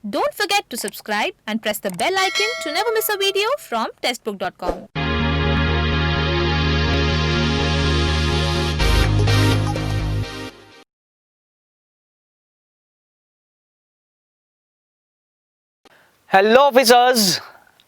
Don't forget to subscribe and press the bell icon to never miss a video from testbook.com. Hello officers,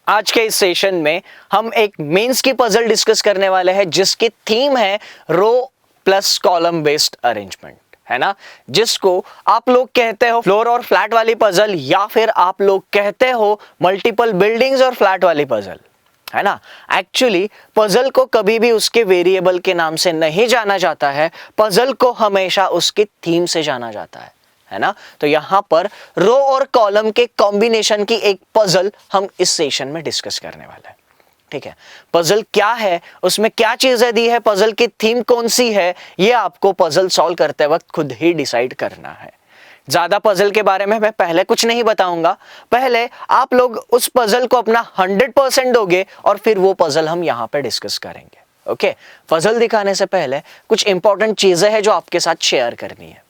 आज के इस session में हम एक mains की पजल डिस्कस करने वाले हैं जिसकी थीम है रो प्लस कॉलम बेस्ड अरेंजमेंट, है ना। जिसको आप लोग कहते हो फ्लोर और फ्लैट वाली पजल, या फिर आप लोग कहते हो मल्टीपल बिल्डिंग्स और फ्लैट वाली पजल, है ना। एक्चुअली पजल को कभी भी उसके वेरिएबल के नाम से नहीं जाना जाता है, पजल को हमेशा उसकी थीम से जाना जाता है ना। तो यहां पर रो और कॉलम के कॉम्बिनेशन की एक पजल हम इस सेशन में डिस्कस करने वाले हैं, ठीक है। पजल क्या है, उसमें क्या चीजें दी है, पजल की थीम कौन सी है, ये आपको पजल सॉल्व करते वक्त खुद ही डिसाइड करना है। ज्यादा पजल के बारे में मैं पहले कुछ नहीं बताऊंगा, पहले आप लोग उस पजल को अपना 100% दोगे और फिर वो पजल हम यहां पे डिस्कस करेंगे। ओके, पजल दिखाने से पहले कुछ इंपॉर्टेंट चीजें हैं जो आपके साथ शेयर करनी है।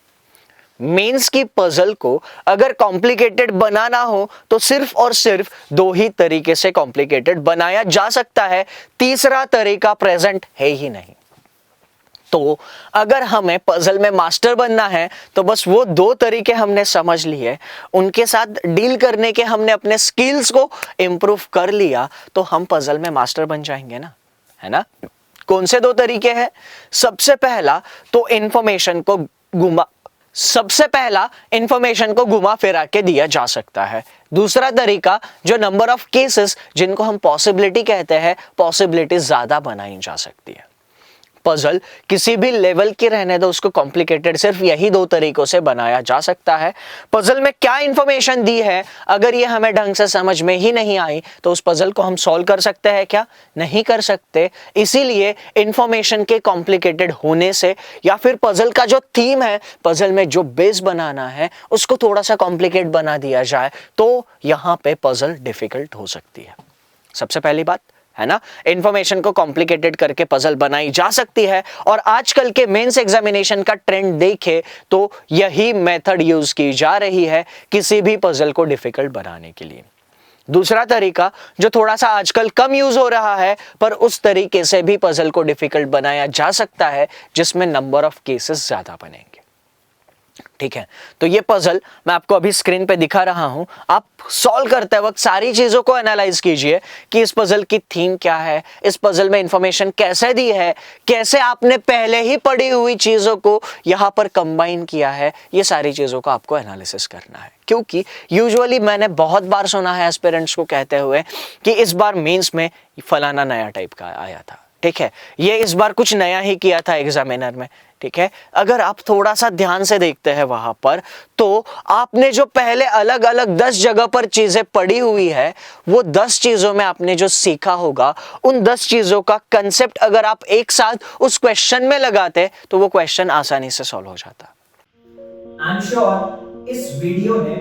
मेंस की पजल को अगर कॉम्प्लिकेटेड बनाना हो तो सिर्फ और सिर्फ दो ही तरीके से कॉम्प्लिकेटेड बनाया जा सकता है, तीसरा तरीका प्रेजेंट है ही नहीं। तो अगर हमें पजल में मास्टर बनना है तो बस वो दो तरीके हमने समझ लिए, उनके साथ डील करने के हमने अपने स्किल्स को इंप्रूव कर लिया तो हम पजल में मास्टर बन जाएंगे ना, है ना। कौन से दो तरीके हैं? सबसे पहला इंफॉर्मेशन को घुमा फिरा के दिया जा सकता है। दूसरा तरीका जो नंबर ऑफ केसेस जिनको हम पॉसिबिलिटी कहते हैं, पॉसिबिलिटी ज्यादा बनाई जा सकती है। पजल किसी भी लेवल की रहने दो, उसको कॉम्प्लिकेटेड सिर्फ यही दो तरीकों से बनाया जा सकता है। पजल में क्या इंफॉर्मेशन दी है, अगर ये हमें ढंग से समझ में ही नहीं आई तो उस पजल को हम सॉल्व कर सकते हैं क्या? नहीं कर सकते। इसीलिए इंफॉर्मेशन के कॉम्प्लिकेटेड होने से या फिर पजल का जो थीम है, पजल में जो बेस बनाना है, उसको थोड़ा सा कॉम्प्लिकेट बना दिया जाए तो यहां पे पजल डिफिकल्ट हो सकती है। सबसे पहली बात, है ना, इंफॉर्मेशन को कॉम्प्लिकेटेड करके पजल बनाई जा सकती है और आजकल के मेंस एग्जामिनेशन का ट्रेंड देखे तो यही मेथड यूज की जा रही है किसी भी पजल को डिफिकल्ट बनाने के लिए। दूसरा तरीका जो थोड़ा सा आजकल कम यूज हो रहा है, पर उस तरीके से भी पजल को डिफिकल्ट बनाया जा सकता है जिसमें नंबर ऑफ केसेस ज्यादा बनेंगे, ठीक है। तो ये पजल मैं आपको अभी स्क्रीन पे दिखा रहा हूं, आप सॉल्व करते वक्त सारी चीजों को एनालाइज कीजिए कि इस पजल की थीम क्या है, इस पजल में इंफॉर्मेशन कैसे दी है, कैसे आपने पहले ही पढ़ी हुई चीजों को यहां पर कंबाइन किया है, ये सारी चीजों का आपको एनालिसिस करना है। क्योंकि यूजुअली मैंने बहुत बार सुना है एस्पिरेंट्स को कहते हुए कि इस बार मेंस में फलाना नया टाइप का आया था, ठीक है, ये इस बार कुछ नया ही किया था एग्जामिनर में, ठीक है। अगर आप थोड़ा सा ध्यान से देखते हैं वहां पर, तो आपने जो पहले अलग अलग 10 जगह पर चीजें पढ़ी हुई है, वो 10 चीजों में आपने जो सीखा होगा, उन 10 चीजों का कंसेप्ट अगर आप एक साथ उस क्वेश्चन में लगाते तो वो क्वेश्चन आसानी से सॉल्व हो जाता। आई एम श्योर इस वीडियो ने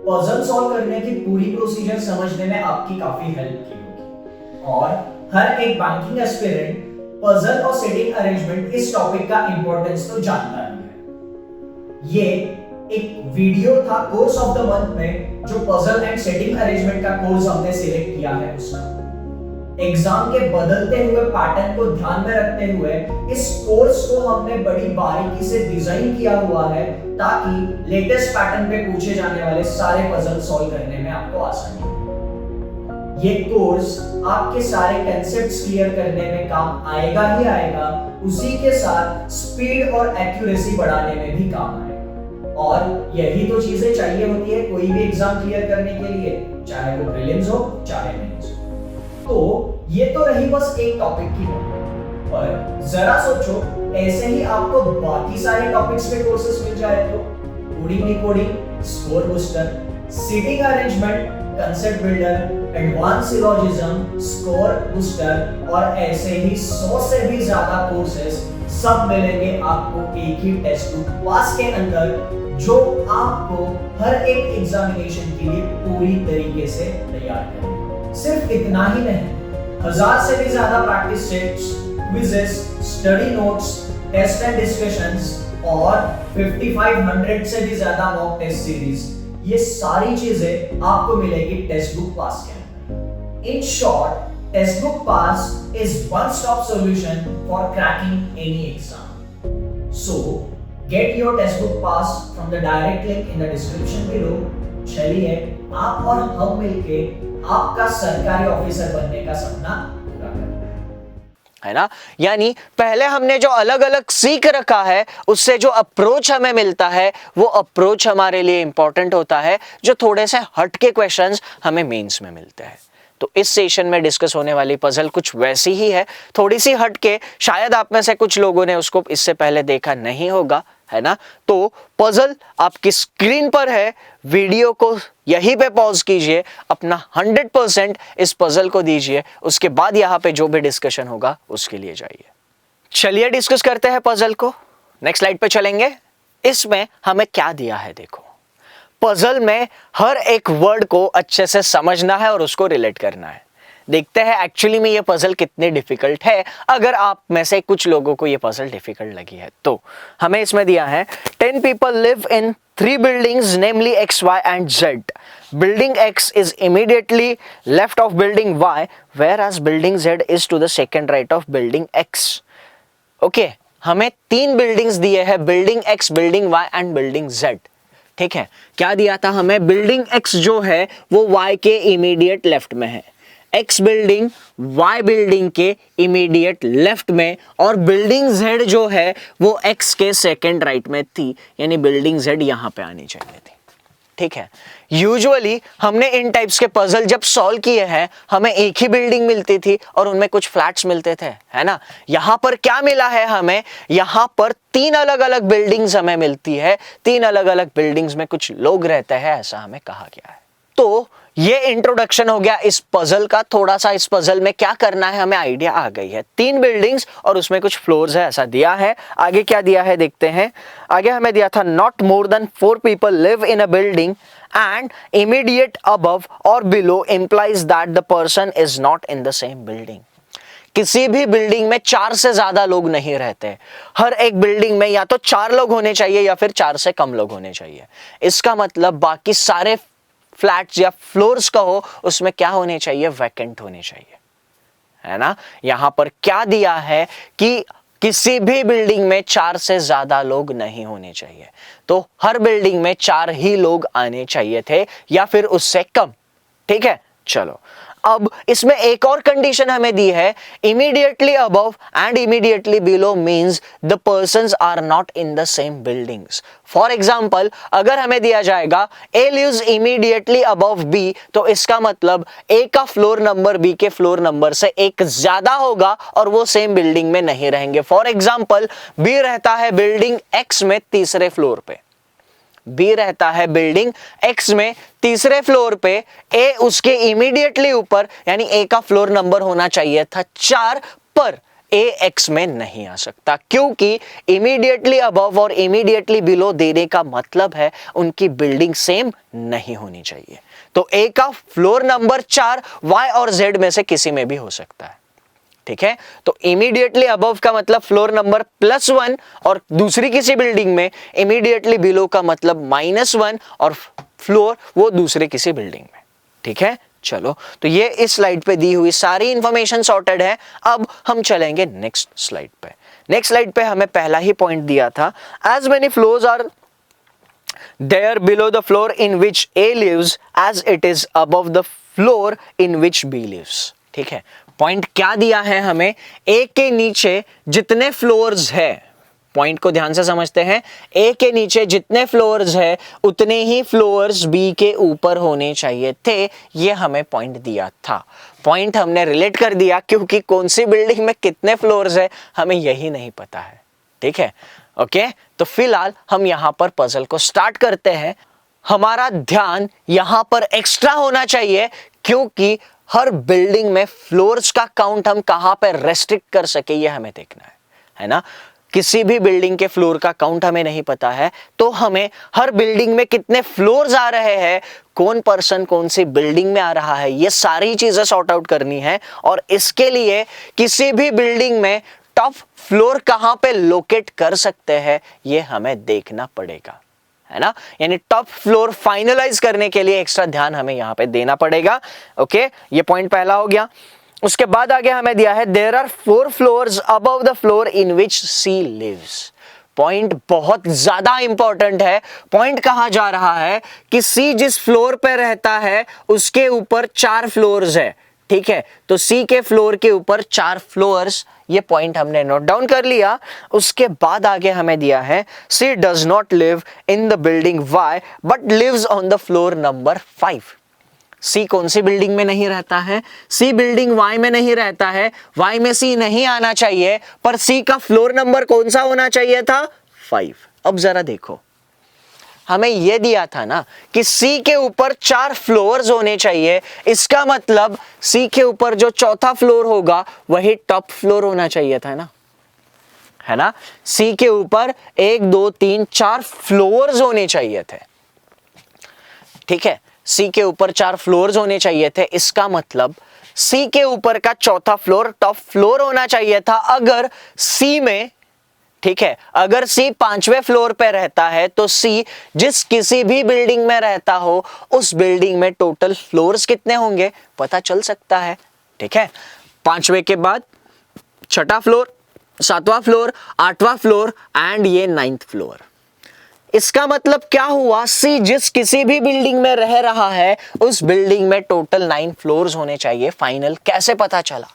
पजल सॉल्व करने की पूरी प्रोसीजर समझने में आपकी काफी हेल्प की होगी और हर एक बैंकिंग एस्पिरेंट पजल और सेटिंग अरेंजमेंट इस टॉपिक का इंपॉर्टेंस तो जानता ही है। ये एक वीडियो था कोर्स ऑफ द मंथ में जो पजल एंड सेटिंग अरेंजमेंट का कोर्स हमने सिलेक्ट किया है उसका। एग्जाम के बदलते हुए पैटर्न को ध्यान में रखते हुए इस कोर्स को हमने बड़ी बारीकी से डिजाइन किया हुआ है ताकि लेटेस्ट पैटर्न पे पूछे जाने वाले सारे पजल सॉल्व करने में आपको आसानी हो। ये कोर्स आपके सारे कंसेप्ट्स क्लियर करने में काम आएगा ही आएगा, उसी के साथ स्पीड और एक्यूरेसी बढ़ाने में भी काम आएगा। और यही तो चीजें चाहिए होती है कोई भी एग्जाम क्लियर करने के लिए, चाहे वो प्रीलिम्स हो चाहे मेंस हो। तो ये तो रही बस एक टॉपिक की बात, पर जरा सोचो ऐसे ही आपको बाकी सारे टॉपिक्स पे कोर्सेस मिल जाए तो coding decoding, score booster, seating arrangement, concept builder, advance syllogism, score booster और ऐसे ही 100 से भी ज्यादा कोर्सेस सब मिलेंगे आपको एक ही टेक्स्ट बुक पास के अंदर, जो आपको हर एक एग्जामिनेशन के लिए पूरी तरीके से तैयार करेगा। सिर्फ इतना ही नहीं, 1000 से भी ज्यादा practice sets, quizzes, study notes, test and discussions और 5500 से भी ज्यादा मॉक टेस्ट सीरीज, ये सारी चीजें आपको मिलेगी टेक्स्ट बुक पास के अंदर। In short, text book pass is one stop solution for cracking any exam. So get your text book pass from the direct link in the description below. चलिए आप और हम मिलके आपका सरकारी ऑफिसर बनने का सपना पूरा करते हैं, है ना। यानी पहले हमने जो अलग अलग सीख रखा है उससे जो अप्रोच हमें मिलता है वो अप्रोच हमारे लिए इंपॉर्टेंट होता है, जो थोड़े से हटके क्वेश्चंस हमें मेंस में मिलते हैं। तो इस सेशन में डिस्कस होने वाली पजल कुछ वैसी ही है, थोड़ी सी हटके। शायद आप में से कुछ लोगों ने उसको इससे पहले देखा नहीं होगा, है ना। तो पजल आपकी स्क्रीन पर है, वीडियो को यहीं पे पॉज कीजिए, अपना 100% इस पजल को दीजिए, उसके बाद यहाँ पे जो भी डिस्कशन होगा उसके लिए जाइए। चलिए डिस्कस करते हैं पजल को। नेक्स्ट स्लाइड पे चलेंगे। इसमें हमें क्या दिया है देखो। पजल में हर एक वर्ड को अच्छे से समझना है और उसको रिलेट करना है। देखते हैं एक्चुअली में ये पजल कितनी डिफिकल्ट है। अगर आप में से कुछ लोगों को ये पजल डिफिकल्ट लगी है तो हमें इसमें दिया है 10 people live in 3 buildings namely X, Y and Z. Building X is immediately left of building Y whereas building Z is to the second right of building X. Okay, हमें 3 buildings दिए हैं, building X, building Y and building Z। ठीक है, क्या दिया था हमें? Building X जो है वो Y के इमीडिएट लेफ्ट में है, X बिल्डिंग Y बिल्डिंग के इमीडिएट लेफ्ट में, और बिल्डिंग Z जो है वो X के सेकंड राइट में थी, यानी बिल्डिंग Z यहां पे आनी चाहिए थी। ठीक है, यूजुअली हमने इन टाइप्स के पजल जब सॉल्व किए हैं हमें एक ही बिल्डिंग मिलती थी और उनमें कुछ फ्लैट्स मिलते थे, है ना। यहां पर क्या मिला है हमें? यहां पर 3 अलग अलग बिल्डिंग्स हमें मिलती है, 3 अलग अलग बिल्डिंग्स में कुछ लोग रहते हैं, ऐसा हमें कहा गया है। तो ये इंट्रोडक्शन हो गया इस पजल का। थोड़ा सा इस पजल में क्या करना है हमें आइडिया आ गई है। 3 बिल्डिंग्स और उसमें कुछ फ्लोर्स है, ऐसा दिया है। आगे क्या दिया है देखते हैं। आगे हमें दिया था not more than 4 people live in a building and immediate above और below implies that the person is not in the same building. किसी भी बिल्डिंग में 4 से ज्यादा लोग नहीं रहते। हर एक बिल्डिंग में या तो 4 लोग होने चाहिए या फिर 4 से कम लोग होने चाहिए। इसका मतलब बाकी सारे फ्लैट्स या फ्लोर्स का हो उसमें क्या होने चाहिए? वैकेंट होने चाहिए, है ना। यहां पर क्या दिया है कि किसी भी बिल्डिंग में 4 से ज्यादा लोग नहीं होने चाहिए, तो हर बिल्डिंग में 4 ही लोग आने चाहिए थे या फिर उससे कम। ठीक है, चलो अब इसमें एक और कंडीशन हमें दी है, immediately above and immediately below means the persons are not in the same buildings. For example, अगर हमें दिया जाएगा A lives immediately above B, तो इसका मतलब ए का फ्लोर नंबर बी के फ्लोर नंबर से एक ज्यादा होगा और वो सेम बिल्डिंग में नहीं रहेंगे। फॉर एग्जांपल, बी रहता है बिल्डिंग एक्स में तीसरे फ्लोर पे, बी रहता है बिल्डिंग एक्स में तीसरे फ्लोर पे, ए उसके इमीडिएटली ऊपर, यानी ए का फ्लोर नंबर होना चाहिए था 4, पर ए एक्स में नहीं आ सकता क्योंकि इमीडिएटली अबव और इमीडिएटली बिलो देने का मतलब है उनकी बिल्डिंग सेम नहीं होनी चाहिए। तो ए का फ्लोर नंबर 4 वाई और जेड में से किसी में भी हो सकता है। ठीक है, तो इमीडिएटली अबव का मतलब फ्लोर नंबर +1 और दूसरी किसी बिल्डिंग में इमीडिएटली बिलो का मतलब -1 और फ्लोर वो दूसरे किसी बिल्डिंग में। ठीक है, चलो तो ये इस स्लाइड पे दी हुई सारी इंफॉर्मेशन सॉर्टेड है। अब हम चलेंगे नेक्स्ट स्लाइड पे। नेक्स्ट स्लाइड पे हमें पहला ही पॉइंट दिया था, as many floors are there below the floor in which A lives as it is above the floor in which B lives. ठीक है, पॉइंट क्या दिया है हमें? ए के नीचे जितने फ्लोर्स है, पॉइंट को ध्यान से समझते हैं, ए के नीचे जितने फ्लोर्स है उतने ही फ्लोर्स बी के ऊपर होने चाहिए थे। ये हमें पॉइंट दिया था। पॉइंट हमने रिलेट कर दिया क्योंकि कौन सी बिल्डिंग में कितने फ्लोर्स है हमें यही नहीं पता है। ठीक है, ओके, तो फिलहाल हम यहां पर पजल को स्टार्ट करते हैं। हमारा ध्यान यहां पर एक्स्ट्रा होना चाहिए क्योंकि हर बिल्डिंग में फ्लोर्स का काउंट हम कहां पर रेस्ट्रिक्ट कर सके ये हमें देखना है ना। किसी भी बिल्डिंग के फ्लोर का काउंट हमें नहीं पता है, तो हमें हर बिल्डिंग में कितने फ्लोर्स आ रहे हैं, कौन पर्सन कौन सी बिल्डिंग में आ रहा है, ये सारी चीजें सॉर्ट आउट करनी है। और इसके लिए किसी भी बिल्डिंग में टॉप फ्लोर कहां पे लोकेट कर सकते हैं ये हमें देखना पड़ेगा, है ना, यानी टॉप फ्लोर फाइनलाइज करने के लिए एक्स्ट्रा ध्यान हमें यहां पे देना पड़ेगा। ओके, ये पॉइंट पहला हो गया। उसके बाद आगे हमें दिया है there are 4 floors above the floor in which C lives. Point बहुत ज्यादा इंपॉर्टेंट है। पॉइंट कहा जा रहा है कि सी जिस फ्लोर पे रहता है उसके ऊपर 4 फ्लोर्स है, ठीक है, तो सी के फ्लोर के ऊपर 4 फ्लोर्स, ये पॉइंट हमने नोट डाउन कर लिया। उसके बाद आगे हमें दिया है C does not live in the building Y but lives on the floor number 5। C कौन सी बिल्डिंग में नहीं रहता है? सी बिल्डिंग वाई में नहीं रहता है, वाई में सी नहीं आना चाहिए, पर सी का फ्लोर नंबर कौन सा होना चाहिए था? 5। अब जरा देखो, हमें यह दिया था ना कि सी के ऊपर 4 फ्लोर्स होने चाहिए, इसका मतलब सी के ऊपर जो चौथा फ्लोर होगा वही टॉप फ्लोर होना चाहिए था ना, है ना। सी के ऊपर 1 2 3 4 फ्लोर्स होने चाहिए थे, ठीक है, सी के ऊपर 4 फ्लोर्स होने चाहिए थे, इसका मतलब सी के ऊपर का चौथा फ्लोर टॉप फ्लोर होना चाहिए था। अगर सी में, ठीक है, अगर सी 5वें फ्लोर पे रहता है तो सी जिस किसी भी बिल्डिंग में रहता हो उस बिल्डिंग में टोटल फ्लोर्स कितने होंगे पता चल सकता है, ठीक है। 5वें के बाद 6वां फ्लोर, 7वां फ्लोर, 8वां फ्लोर एंड ये 9th फ्लोर। इसका मतलब क्या हुआ? सी जिस किसी भी बिल्डिंग में रह रहा है उस बिल्डिंग में टोटल 9 फ्लोर्स होने चाहिए। फाइनल कैसे पता चला?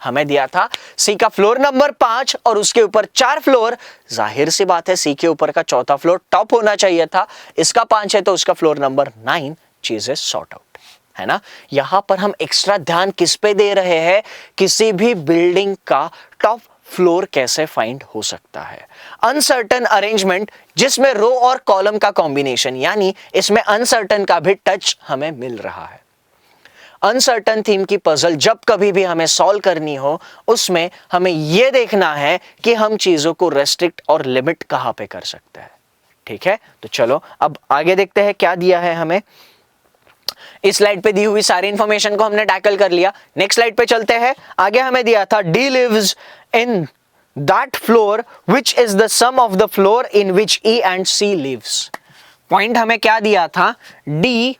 हमें दिया था सी का फ्लोर नंबर 5 और उसके ऊपर 4 फ्लोर, जाहिर सी बात है सी के ऊपर का चौथा फ्लोर टॉप होना चाहिए था, इसका 5 है तो उसका फ्लोर नंबर 9, चीजें सॉर्ट आउट, है ना। यहां पर हम एक्स्ट्रा ध्यान किस पे दे रहे हैं? किसी भी बिल्डिंग का टॉप फ्लोर कैसे फाइंड हो सकता है। अनसर्टन अरेंजमेंट जिसमें रो और कॉलम का कॉम्बिनेशन, यानी इसमें अनसर्टन का भी टच हमें मिल रहा है। अनसर्टन थीम की पजल जब कभी भी हमें सॉल्व करनी हो उसमें हमें यह देखना है कि हम चीजों को रेस्ट्रिक्ट और लिमिट कहां पे कर सकते हैं, ठीक है। तो चलो अब आगे देखते हैं क्या दिया है हमें। इस स्लाइड पे दी हुई सारी इंफॉर्मेशन को हमने टैकल कर लिया। नेक्स्ट स्लाइड पे चलते हैं। आगे हमें दिया था D lives in that floor which is the sum of the floor in which E and C lives. Point हमें क्या दिया था? डी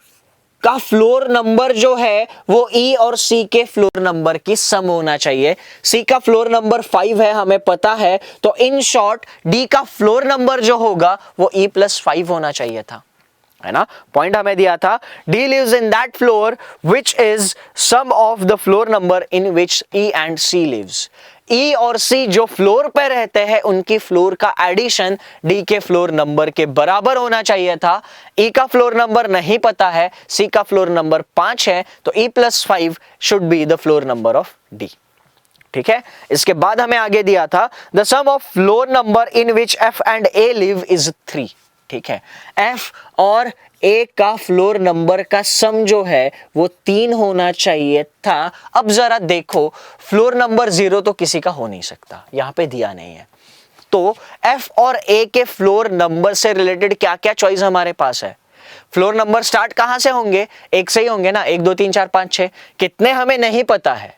का फ्लोर नंबर जो है वो ई और सी के फ्लोर नंबर की सम होना चाहिए। सी का फ्लोर नंबर 5 है हमें पता है, तो इन शॉर्ट डी का फ्लोर नंबर जो होगा वो ई प्लस 5 होना चाहिए था, है ना। पॉइंट हमें दिया था D lives in that floor which is some of the floor number in which E and C lives. E और सी जो फ्लोर पे रहते हैं उनकी फ्लोर का एडिशन डी के फ्लोर नंबर के बराबर होना चाहिए था। ई का फ्लोर नंबर नहीं पता है, सी का फ्लोर नंबर 5 है, तो E plus 5 should be the floor number of D, ठीक है। इसके बाद हमें आगे दिया था the sum of floor number in which F and A live is 3, ठीक है। एफ और ए का फ्लोर नंबर का सम जो है वो 3 होना चाहिए था। अब जरा देखो, फ्लोर नंबर 0 तो किसी का हो नहीं सकता, यहां पे दिया नहीं है, तो एफ और ए के फ्लोर नंबर से रिलेटेड क्या क्या चॉइस हमारे पास है? फ्लोर नंबर स्टार्ट कहां से होंगे? 1 से ही होंगे ना, 1 2 3 4 5 6। कितने हमें नहीं पता है,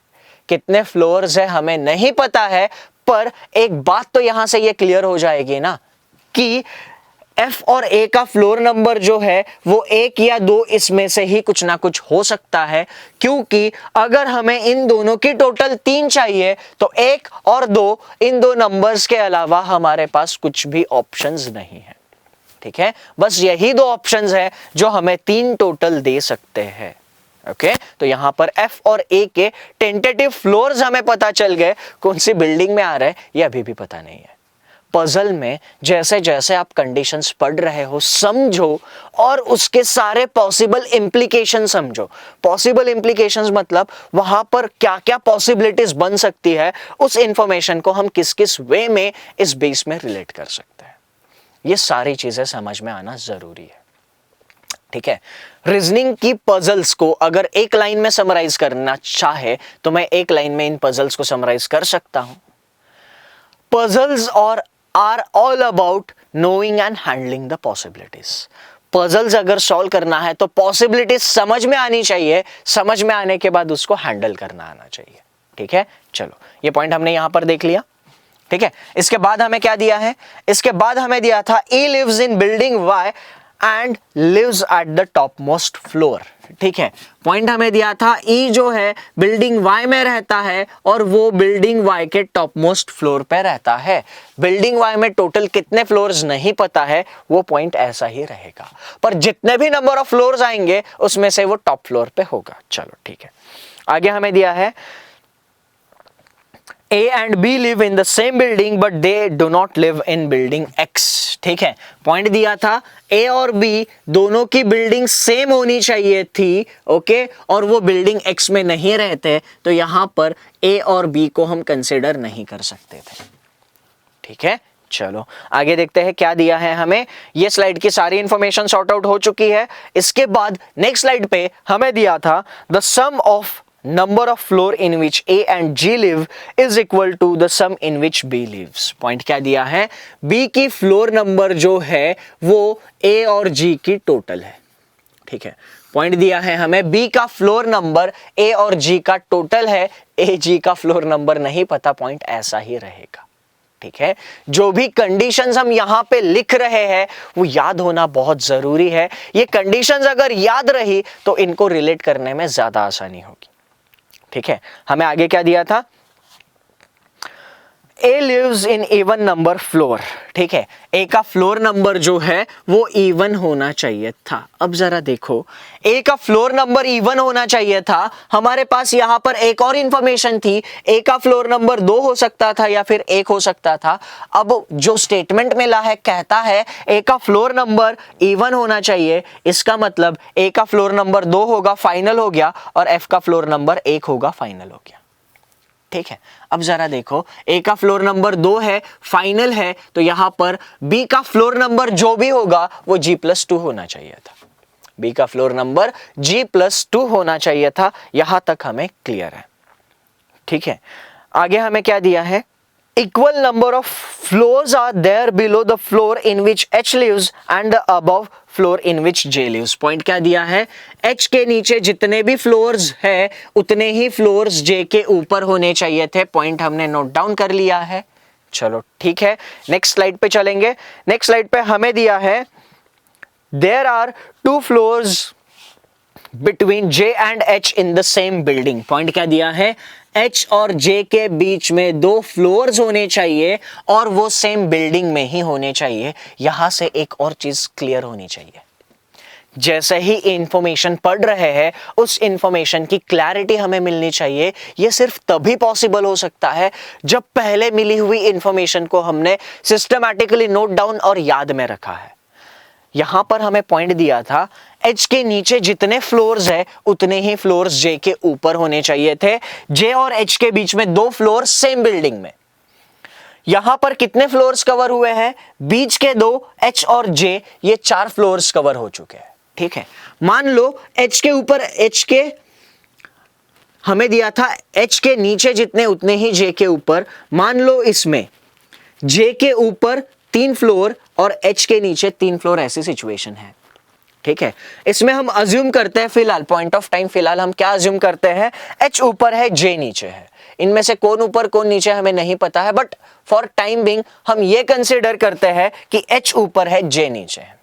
कितने फ्लोर्स है हमें नहीं पता है, पर एक बात तो यहां से ये क्लियर हो जाएगी ना कि एफ और ए का फ्लोर नंबर जो है वो 1 या 2 इसमें से ही कुछ ना कुछ हो सकता है, क्योंकि अगर हमें इन दोनों की टोटल 3 चाहिए तो 1 और 2 इन 2 नंबर्स के अलावा हमारे पास कुछ भी ऑप्शंस नहीं है, ठीक है। बस यही 2 ऑप्शंस है जो हमें 3 टोटल दे सकते हैं। ओके, तो यहां पर एफ और ए के टेंटेटिव फ्लोर्स हमें पता चल गए, कौन सी बिल्डिंग में आ रहा है ये अभी भी पता नहीं है। पजल में जैसे जैसे आप कंडीशंस पढ़ रहे हो समझो और उसके सारे पॉसिबल इंप्लीकेशन समझो। पॉसिबल इंप्लीकेशंस मतलब वहां पर क्या क्या पॉसिबिलिटीज बन सकती है, उस इंफॉर्मेशन को हम किस किस वे में इस बेस में रिलेट कर सकते हैं, ये सारी चीजें समझ में आना जरूरी है, ठीक है। रीजनिंग की पजल्स को अगर एक लाइन में समराइज करना चाहे तो मैं एक लाइन में इन पजल्स को समराइज कर सकता हूं। पजल्स और are all about knowing and handling the possibilities. Puzzles अगर सॉल्व करना है तो पॉसिबिलिटीज समझ में आनी चाहिए, समझ में आने के बाद उसको हैंडल करना आना चाहिए, ठीक है। चलो ये पॉइंट हमने यहां पर देख लिया। ठीक है। इसके बाद हमें क्या दिया है, इसके बाद हमें दिया था E lives in building Y and lives at the topmost floor। ठीक है, पॉइंट हमें दिया था E जो है बिल्डिंग Y में रहता है और वो बिल्डिंग Y के टॉप मोस्ट फ्लोर पे रहता है। बिल्डिंग Y में टोटल कितने फ्लोर्स नहीं पता है, वो पॉइंट ऐसा ही रहेगा, पर जितने भी नंबर ऑफ फ्लोर्स आएंगे उसमें से वो टॉप फ्लोर पे होगा। चलो ठीक है, आगे हमें दिया है A and B live in the same building but they do not live in building X। ठीक है, पॉइंट दिया था A और B दोनों की बिल्डिंग सेम होनी चाहिए थी, ओके, और वो बिल्डिंग X में नहीं रहते, तो यहां पर A और B को हम कंसिडर नहीं कर सकते थे। ठीक है, चलो आगे देखते हैं क्या दिया है हमें। ये स्लाइड की सारी इंफॉर्मेशन सॉर्ट आउट हो चुकी है। इसके बाद नेक्स्ट स्लाइड पे हमें दिया था the sum of number of floor in which A and G live is equal to the sum in which B lives। Point क्या दिया है, B की फ्लोर नंबर जो है वो A और G की टोटल है। ठीक है, पॉइंट दिया है हमें B का फ्लोर नंबर A और G का टोटल है, A G का फ्लोर नंबर नहीं पता, पॉइंट ऐसा ही रहेगा। ठीक है, जो भी कंडीशंस हम यहां पे लिख रहे हैं वो याद होना बहुत जरूरी है। ये कंडीशंस अगर याद रही तो इनको रिलेट करने में ज्यादा आसानी होगी। ठीक है, हमें आगे क्या दिया था, A lives in even number floor। ठीक है, A का फ्लोर नंबर जो है वो even होना चाहिए था। अब जरा देखो, A का फ्लोर नंबर even होना चाहिए था, हमारे पास यहां पर एक और इंफॉर्मेशन थी, A का फ्लोर नंबर 2 हो सकता था या फिर 1 हो सकता था। अब जो स्टेटमेंट मिला है कहता है A का फ्लोर नंबर even होना चाहिए, इसका मतलब A का फ्लोर नंबर 2 होगा, फाइनल हो गया, और F का फ्लोर नंबर 1 होगा, फाइनल हो गया। ठीक है, अब जरा देखो, A का फ्लोर नंबर 2 है, फाइनल है, तो यहां पर B का फ्लोर नंबर जो भी होगा वो G+2 होना चाहिए था। B का फ्लोर नंबर G+2 होना चाहिए था। यहां तक हमें क्लियर है। ठीक है, आगे हमें क्या दिया है, equal number of floors are there below the floor in which H lives and the above floor in which J lives। Point क्या दिया है, H के नीचे जितने भी फ्लोर्स है उतने ही फ्लोर्स J के ऊपर होने चाहिए थे। पॉइंट हमने नोट डाउन कर लिया है। चलो ठीक है, नेक्स्ट स्लाइड पे चलेंगे। नेक्स्ट स्लाइड पे हमें दिया है there are 2 floors between J and H in the same building। Point क्या दिया है, H और J के बीच में 2 फ्लोर्स होने चाहिए और वो सेम बिल्डिंग में ही होने चाहिए। यहां से एक और चीज क्लियर होनी चाहिए, जैसे ही इंफॉर्मेशन पढ़ रहे हैं उस इंफॉर्मेशन की क्लैरिटी हमें मिलनी चाहिए। यह सिर्फ तभी पॉसिबल हो सकता है जब पहले मिली हुई इंफॉर्मेशन को हमने सिस्टमैटिकली नोट डाउन और याद में रखा है। यहां पर हमें पॉइंट दिया था H के नीचे जितने फ्लोर्स है उतने ही फ्लोर्स J के ऊपर होने चाहिए थे। J और H के बीच में 2 फ्लोर सेम बिल्डिंग में। यहां पर कितने फ्लोर्स कवर हुए हैं, बीच के 2 H और J, ये 4 फ्लोर्स कवर हो चुके हैं। ठीक है, मान लो H के ऊपर H के हमें दिया था H के नीचे जितने उतने ही J के ऊपर। मान लो इसमें J के ऊपर 3 फ्लोर और H के नीचे 3 फ्लोर, ऐसी सिचुएशन है। ठीक है, इसमें हम अज्यूम करते हैं फिलहाल पॉइंट ऑफ टाइम, फिलहाल हम क्या अज्यूम करते हैं, H ऊपर है, J नीचे है। इनमें से कौन ऊपर कौन नीचे हमें नहीं पता है, बट फॉर टाइम बिंग हम ये कंसीडर करते हैं कि H ऊपर है, J नीचे है।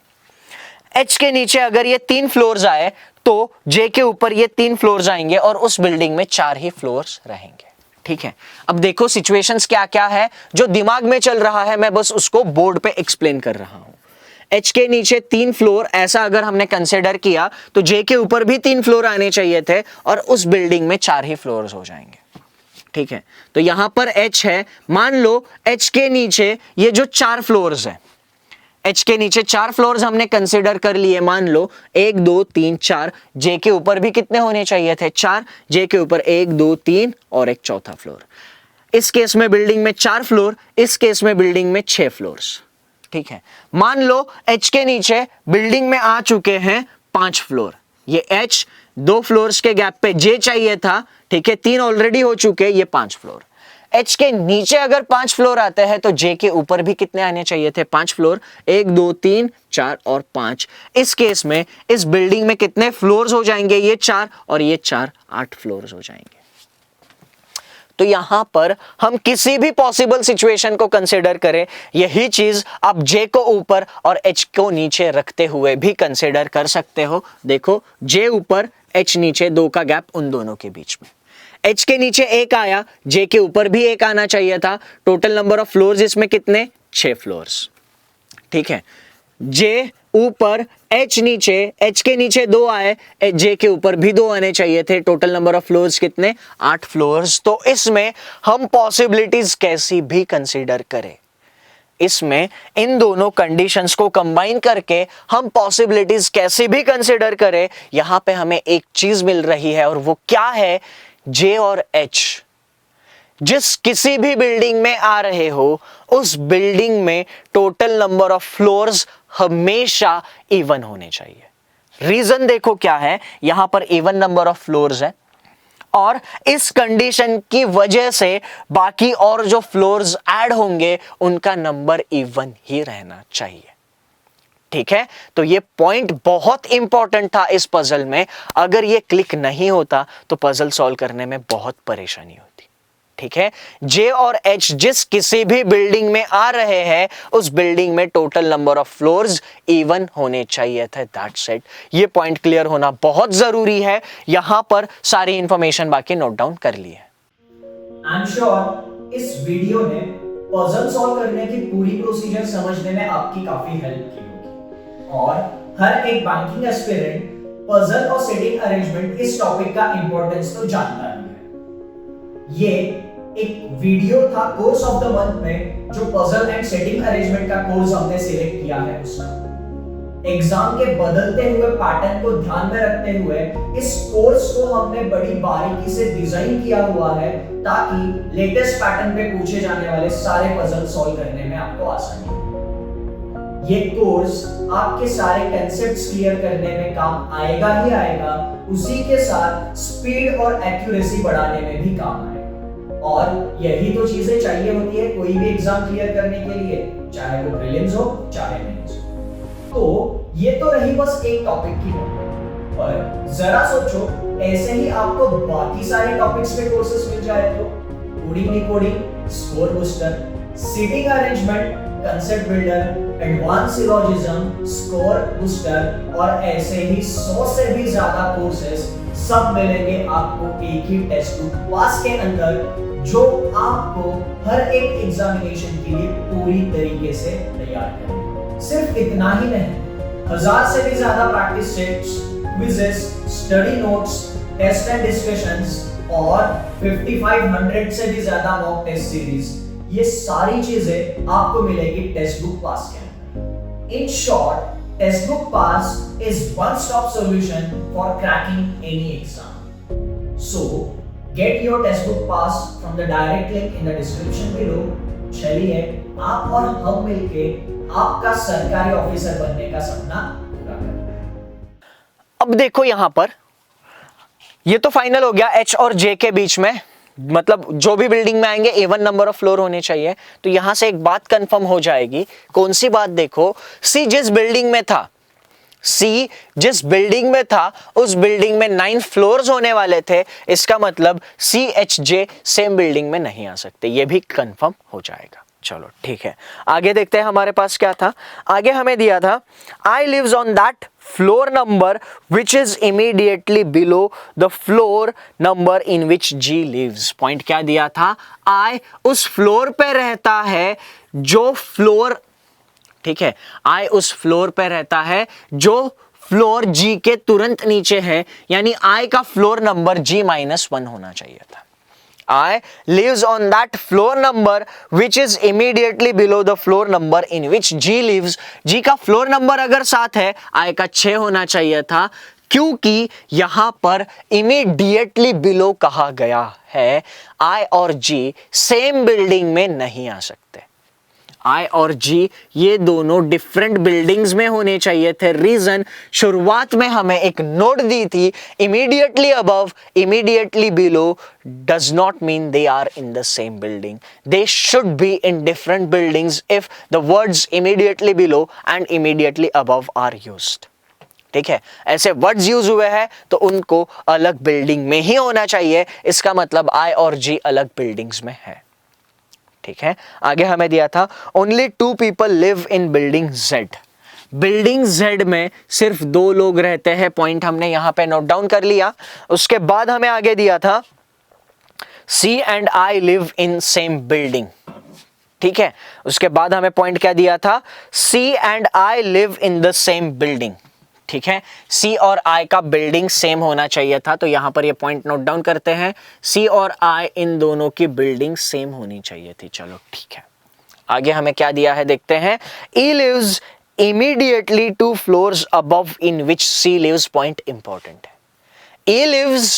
H के नीचे अगर ये 3 फ्लोर्स आए तो J के ऊपर ये 3 फ्लोर्स आएंगे और उस बिल्डिंग में 4 ही फ्लोर्स रहेंगे। ठीक है, अब देखो सिचुएशंस क्या क्या है, जो दिमाग में चल रहा है मैं बस उसको बोर्ड पे एक्सप्लेन कर रहा हूं। H के नीचे 3 फ्लोर ऐसा अगर हमने कंसिडर किया तो J के ऊपर भी 3 फ्लोर आने चाहिए थे और उस बिल्डिंग में 4 ही फ्लोर्स हो जाएंगे। ठीक है, तो यहां पर H है, मान लो H के नीचे ये जो 4 फ्लोर्स है, H के नीचे 4 फ्लोर्स हमने कंसिडर कर लिए, मान लो 1 2 3 4। J के ऊपर भी कितने होने चाहिए थे, 4। J के ऊपर 1 2 3 और एक चौथा फ्लोर। इस केस में बिल्डिंग में 4 फ्लोर, इस केस में बिल्डिंग में 6 फ्लोर्स। ठीक है, मान लो H के नीचे बिल्डिंग में आ चुके हैं 5 फ्लोर। ये H 2 फ्लोर्स के गैप पे J चाहिए था। ठीक है, 3 ऑलरेडी हो चुके, ये 5 फ्लोर। H के नीचे अगर 5 फ्लोर आते हैं तो J के ऊपर भी कितने आने चाहिए थे, 5 फ्लोर। 1 2 3 4 और 5। इस केस में इस बिल्डिंग में कितने फ्लोर्स हो जाएंगे, ये 4 और ये 4, 8 फ्लोर्स हो जाएंगे। तो यहां पर हम किसी भी पॉसिबल सिचुएशन को कंसिडर करें, यही चीज आप जे को ऊपर और एच को नीचे रखते हुए भी कंसिडर कर सकते हो। देखो जे ऊपर एच नीचे, 2 का गैप उन दोनों के बीच में, एच के नीचे एक आया, जे के ऊपर भी एक आना चाहिए था। टोटल नंबर ऑफ फ्लोर्स इसमें कितने, 6 फ्लोर्स। ठीक है, जे ऊपर एच नीचे, एच के नीचे 2 आए, जे के ऊपर भी 2 आने चाहिए थे। टोटल नंबर ऑफ फ्लोर्स कितने, 8 फ्लोर्स। तो इसमें हम पॉसिबिलिटीज कैसी भी कंसीडर करें, इसमें इन दोनों कंडीशंस को कंबाइन करके हम पॉसिबिलिटीज कैसे भी कंसीडर करें, यहां पे हमें एक चीज मिल रही है, और वो क्या है, जे और एच जिस किसी भी बिल्डिंग में आ रहे हो, उस बिल्डिंग में टोटल नंबर ऑफ फ्लोर्स हमेशा इवन होने चाहिए। रीजन देखो क्या है, यहां पर इवन नंबर ऑफ फ्लोर्स है, और इस कंडीशन की वजह से बाकी और जो फ्लोर्स ऐड होंगे उनका नंबर इवन ही रहना चाहिए। ठीक है, तो ये पॉइंट बहुत इंपॉर्टेंट था इस पजल में। अगर ये क्लिक नहीं होता तो पजल सॉल्व करने में बहुत परेशानी होती। ठीक है, जे और एच जिस किसी भी बिल्डिंग में आ रहे हैं, उस बिल्डिंग में total number of floors even होने चाहिए थे। That's it. ये पॉइंट क्लियर होना बहुत जरूरी है। यहां पर सारी इंफॉर्मेशन बाकी नोट डाउन कर ली है। आई एम श्योर इस वीडियो ने पजल सॉल्व करने की पूरी प्रोसीजर समझने में आपकी काफी हेल्प की होगी, और हर एक बैंकिंग एस्पिरेंट पजल और सेटिंग अरेंजमेंट इस टॉपिक का इंपॉर्टेंस तो जानता ही है। ये एक वीडियो था कोर्स ऑफ द मंथ में, जो पजल एंड सेटिंग अरेंजमेंट का कोर्स हमने सिलेक्ट किया है उसका। एग्जाम के बदलते हुए पैटर्न को ध्यान में रखते हुए इस कोर्स को हमने बड़ी बारीकी से डिजाइन किया हुआ है, ताकि लेटेस्ट पैटर्न पे पूछे जाने वाले सारे पजल सॉल्व करने में आपको आसानी हो। ये कोर्स आपके सारे कंसेप्ट्स क्लियर करने में काम आएगा ही आएगा, उसी के साथ स्पीड और एक्यूरेसी बढ़ाने में भी काम आएगा। और यही तो चीजें चाहिए होती है कोई भी एग्जाम क्लियर करने के लिए, चाहे वो प्रीलिम्स हो चाहे मेंस हो। तो ये तो रही बस एक टॉपिक की बात, पर जरा सोचो ऐसे ही आपको बाकी सारे टॉपिक्स पे कोर्सेज मिल जाए तो coding decoding, score booster, seating arrangement, concept builder, advance syllogism, score booster और ऐसे ही 100 से भी ज्यादा कोर्सेज सब मिलेंगे आपको एक ही टेक्स्ट बुक पास के अंदर, जो आपको हर एक एग्जामिनेशन के लिए पूरी तरीके से तैयार करेगा। सिर्फ इतना ही नहीं, 1000 से भी ज्यादा practice sets, quizzes, study notes, test and discussions और 5500 से भी ज्यादा मॉक टेस्ट सीरीज, ये सारी चीजें आपको मिलेगी टेक्स्ट बुक पास के अंदर। In short, text book pass is one stop solution for cracking any exam. So get your textbook pass from the direct link in the description below. चलिए आप और हम मिलके आपका सरकारी ऑफिसर बनने का सपना पूरा करते हैं। अब देखो यहां पर ये तो फाइनल हो गया, एच और जे के बीच में, मतलब जो भी बिल्डिंग में आएंगे इवन नंबर ऑफ फ्लोर होने चाहिए। तो यहां से एक बात कंफर्म हो जाएगी। कौन सी बात, देखो सी जिस बिल्डिंग में था, सी जिस बिल्डिंग में था उस बिल्डिंग में 9 फ्लोर्स होने वाले थे, इसका मतलब C H J same building में नहीं आ सकते, ये भी कंफर्म हो जाएगा। चलो ठीक है, आगे देखते हैं हमारे पास क्या था। आगे हमें दिया था I lives on that floor number which is immediately below the floor number in which G lives. Point क्या दिया था, आई उस फ्लोर पे रहता है जो फ्लोर, ठीक है, आई उस फ्लोर पे रहता है जो फ्लोर जी के तुरंत नीचे है, यानी आई का फ्लोर नंबर G-1 होना चाहिए था। I lives on that floor number which is immediately below the floor number in which G lives. G का फ्लोर नंबर अगर 7 है, I का 6 होना चाहिए था, क्योंकि यहां पर इमीडिएटली बिलो कहा गया है। I और G सेम बिल्डिंग में नहीं आ सकते। I और G ये दोनों डिफरेंट बिल्डिंग्स में होने चाहिए थे। रीजन, शुरुआत में हमें एक नोट दी थी, immediately above, immediately below does not mean they are in the same building. They should be in different buildings if the words immediately below and immediately above are used. ठीक है, ऐसे words use हुए हैं तो उनको अलग building में ही होना चाहिए, इसका मतलब I और G अलग बिल्डिंग्स में है। ठीक है, आगे हमें दिया था ओनली 2 people लिव इन बिल्डिंग Z। बिल्डिंग Z में सिर्फ 2 लोग रहते हैं, पॉइंट हमने यहां पे नोट डाउन कर लिया। उसके बाद हमें आगे दिया था C and I live in same building. ठीक है, उसके बाद हमें पॉइंट क्या दिया था, C and I live in the same building. ठीक है, C और I का बिल्डिंग सेम होना चाहिए था, तो यहां पर ये पॉइंट नोट डाउन करते हैं, C और I इन दोनों की बिल्डिंग सेम होनी चाहिए थी। चलो ठीक है, आगे हमें क्या दिया है देखते हैं। E lives immediately 2 floors above in which C lives, point important है। E lives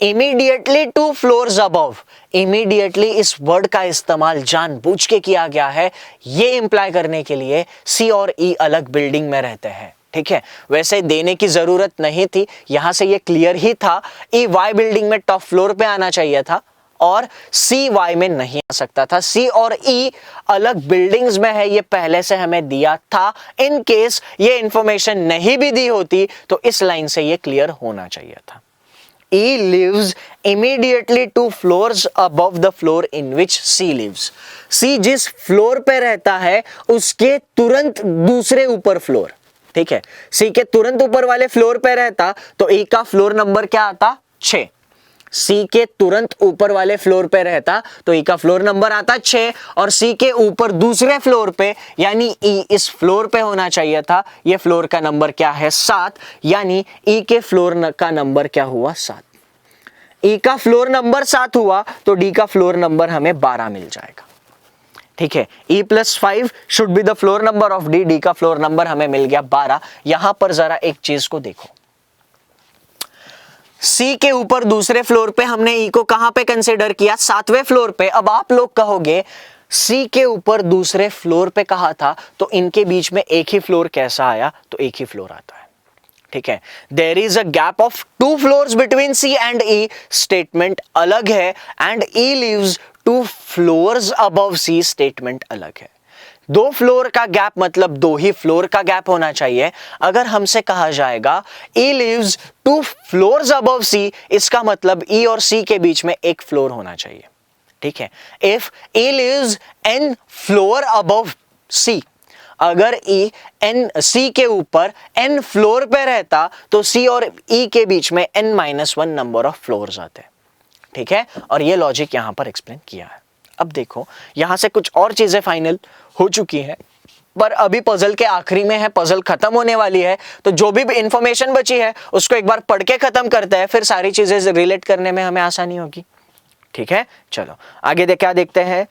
immediately 2 floors above, immediately इस वर्ड का इस्तेमाल जानबूझ के किया गया है, ये इंप्लाई करने के लिए C और E अलग बिल्डिंग में रहते हैं। ठीक है, वैसे देने की जरूरत नहीं थी, यहां से ये क्लियर ही था। E Y बिल्डिंग में टॉप फ्लोर पे आना चाहिए था और C Y में नहीं आ सकता था। C और E अलग बिल्डिंग्स में है, ये पहले से हमें दिया था। इन केस ये इंफॉर्मेशन नहीं भी दी होती तो इस लाइन से ये क्लियर होना चाहिए था। E lives immediately 2 floors above the floor in which C lives. C जिस फ्लोर पे रहता है उसके तुरंत दूसरे ऊपर फ्लोर। ठीक है, C के तुरंत ऊपर वाले फ्लोर पे रहता तो E का फ्लोर नंबर क्या आता, 6। C के तुरंत ऊपर वाले फ्लोर पे रहता तो E का फ्लोर नंबर आता 6, और C के ऊपर दूसरे फ्लोर पे यानी E इस फ्लोर पे होना चाहिए था, ये फ्लोर का नंबर क्या है, 7, यानी E के फ्लोर का नंबर क्या हुआ, 7। E का फ्लोर नंबर 7 हुआ तो D का फ्लोर नंबर हमें 12 मिल जाएगा। ठीक है, E + 5 should be the floor number of D, D का फ्लोर नंबर हमें मिल गया 12। यहां पर जरा एक चीज को देखो, C के ऊपर दूसरे फ्लोर पे हमने E को कहां पे कंसीडर किया, 7वें फ्लोर पे। अब आप लोग कहोगे C के ऊपर दूसरे फ्लोर पे कहा था तो इनके बीच में एक ही फ्लोर कैसा आया, तो एक ही फ्लोर आता है। ठीक है, there is a gap of 2 floors between C and E, statement अलग है, and E lives 2 floors above C, statement अलग है। 2 फ्लोर का गैप मतलब 2 ही फ्लोर का गैप होना चाहिए। अगर हमसे कहा जाएगा E lives 2 floors above C, इसका मतलब E और C के बीच में एक फ्लोर होना चाहिए। ठीक है, if E lives n floor above C, अगर E C के ऊपर n फ्लोर पे रहता तो C और E के बीच में n-1 नंबर ऑफ फ्लोर्स आते हैं। ठीक है, और ये लॉजिक यहां पर एक्सप्लेन किया है। अब देखो यहां से कुछ और चीजें फाइनल हो चुकी हैं, पर अभी पजल के आखिरी में है, पजल खत्म होने वाली है, तो जो भी इंफॉर्मेशन बची है उसको एक बार पढ़ के खत्म करते हैं, फिर सारी चीजें रिलेट करने में हमें आसानी होगी। ठीक है, चलो आगे क्या देखते हैं।